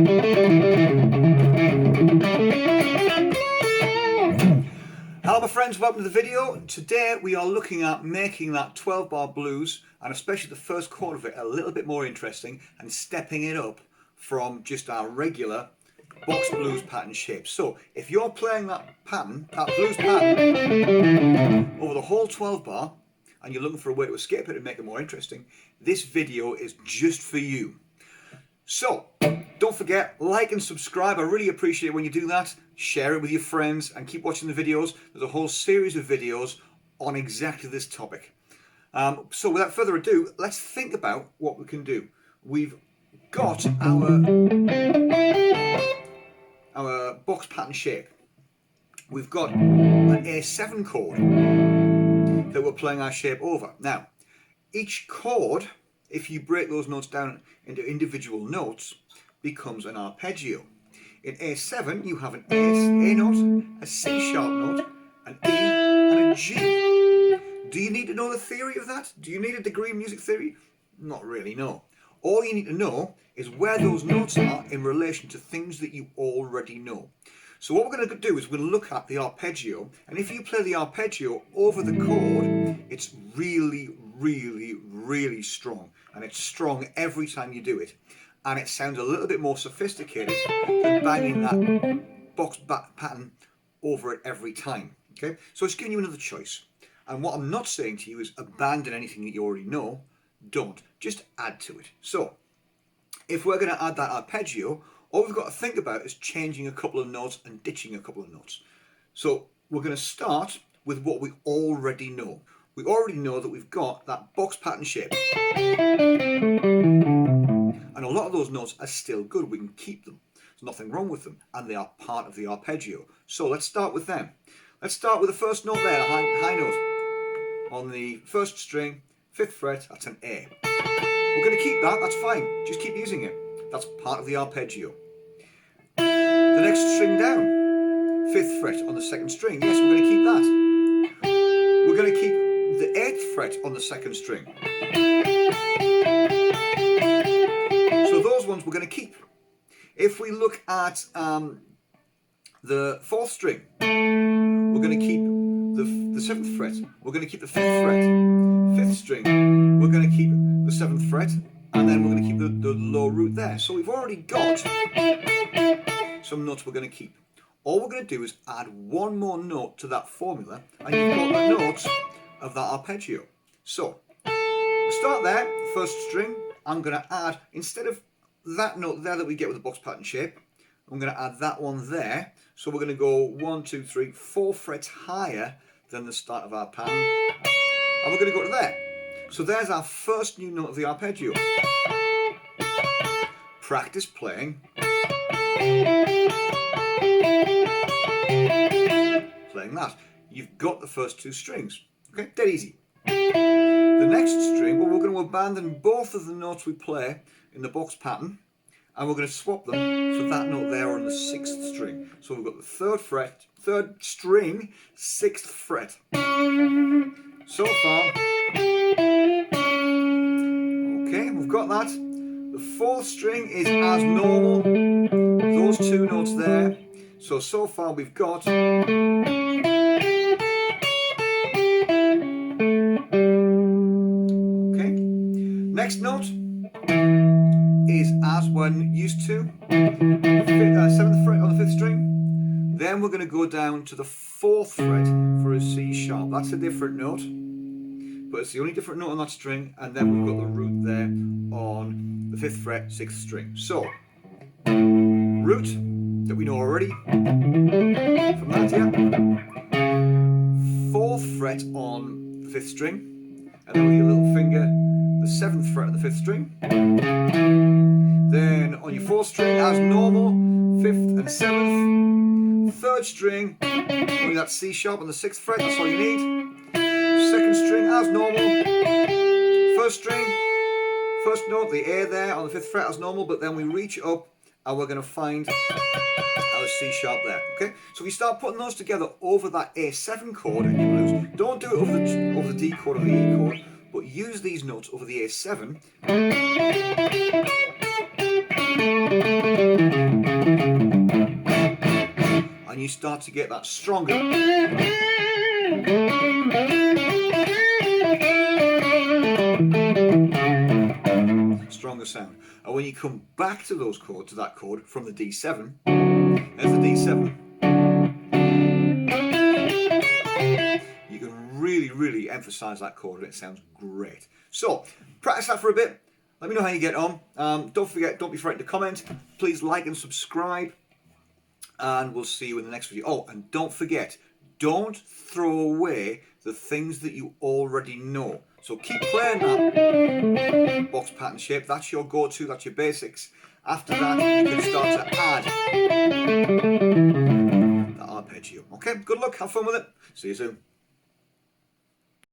Hello my friends, welcome to the video. Today we are looking at making that 12 bar blues, and especially the first chord of it, a little bit more interesting and stepping it up from just our regular box blues pattern shape. So if you're playing that pattern, that blues pattern over the whole 12 bar and you're looking for a way to escape it and make it more interesting, this video is just for you. So don't forget, like and subscribe. I really appreciate it when you do that. Share it with your friends and keep watching the videos. There's a whole series of videos on exactly this topic. So without further ado, let's think about what we can do. We've got our box pattern shape. We've got an A7 chord that we're playing our shape over. Now, each chord, if you break those notes down into individual notes, becomes an arpeggio. In A7, you have an A note, a C sharp note, an E, and a G. Do you need to know the theory of that? Do you need a degree in music theory? Not really, no. All you need to know is where those notes are in relation to things that you already know. So what we're going to do is we're going to look at the arpeggio, and if you play the arpeggio over the chord, it's really, really, really strong, and it's strong every time you do it, and it sounds a little bit more sophisticated than banging that box pattern over it every time. Okay, so it's giving you another choice, and what I'm not saying to you is abandon anything that you already know. Don't, just add to it. So if we're going to add that arpeggio, all we've got to think about is changing a couple of notes and ditching a couple of notes. So we're going to start with what we already know. We already know that we've got that box pattern shape. And a lot of those notes are still good. We can keep them. There's nothing wrong with them. And they are part of the arpeggio. So let's start with them. Let's start with the first note there, high note. On the first string, 5th fret, that's an A. We're going to keep that, that's fine. Just keep using it. That's part of the arpeggio. The next string down, 5th fret on the 2nd string. Yes, we're going to keep that. We're going to keep the 8th fret on the 2nd string. So those ones we're going to keep. If we look at the 4th string, we're going to keep the 7th fret. We're going to keep the 5th fret. 5th string, we're going to keep the 7th fret, and then we're going to keep the low root there. So we've already got some notes we're going to keep. All we're going to do is add one more note to that formula, and you've got the notes of that arpeggio. So we'll start there, first string. I'm going to add, instead of that note there that we get with the box pattern shape, I'm going to add that one there. So we're going to go 1, 2, 3, 4 frets higher than the start of our pattern, and we're going to go to there. So there's our first new note of the arpeggio. Practice playing that. You've got the first two strings. Okay, dead easy. The next string, well, we're going to abandon both of the notes we play in the box pattern, and we're going to swap them for that note there on the 6th string. So we've got the 3rd string, 6th fret. So far, okay, we've got that. The 4th string is as normal, those two notes there. So far we've got next note is as we're used to, 7th fret on the 5th string. Then we're going to go down to the 4th fret for a C sharp. That's a different note, but it's the only different note on that string. And then we've got the root there on the 5th fret, 6th string. So root that we know already from that, yeah. 4th fret on the 5th string, and then with your little finger, the 7th fret on the 5th string. Then on your 4th string, as normal, 5th and 7th. 3rd string, only that C sharp on the 6th fret, that's all you need. 2nd string, as normal. 1st string, 1st note, the A there on the 5th fret, as normal, but then we reach up and we're going to find our C sharp there. Okay, so we start putting those together over that A7 chord in your blues. Don't do it over the D chord or the E chord, but use these notes over the A7. start to get that stronger. Stronger sound. And when you come back to those chords, to that chord from the D7, there's the D7. You can really emphasize that chord and it sounds great. So practice that for a bit. Let me know how you get on. Don't forget, don't be frightened to comment. Please like and subscribe. And we'll see you in the next video. Oh, and don't forget, don't throw away the things that you already know. So keep playing that box pattern shape. That's your go-to, that's your basics. After that, you can start to add the arpeggio. Okay, good luck, have fun with it. See you soon.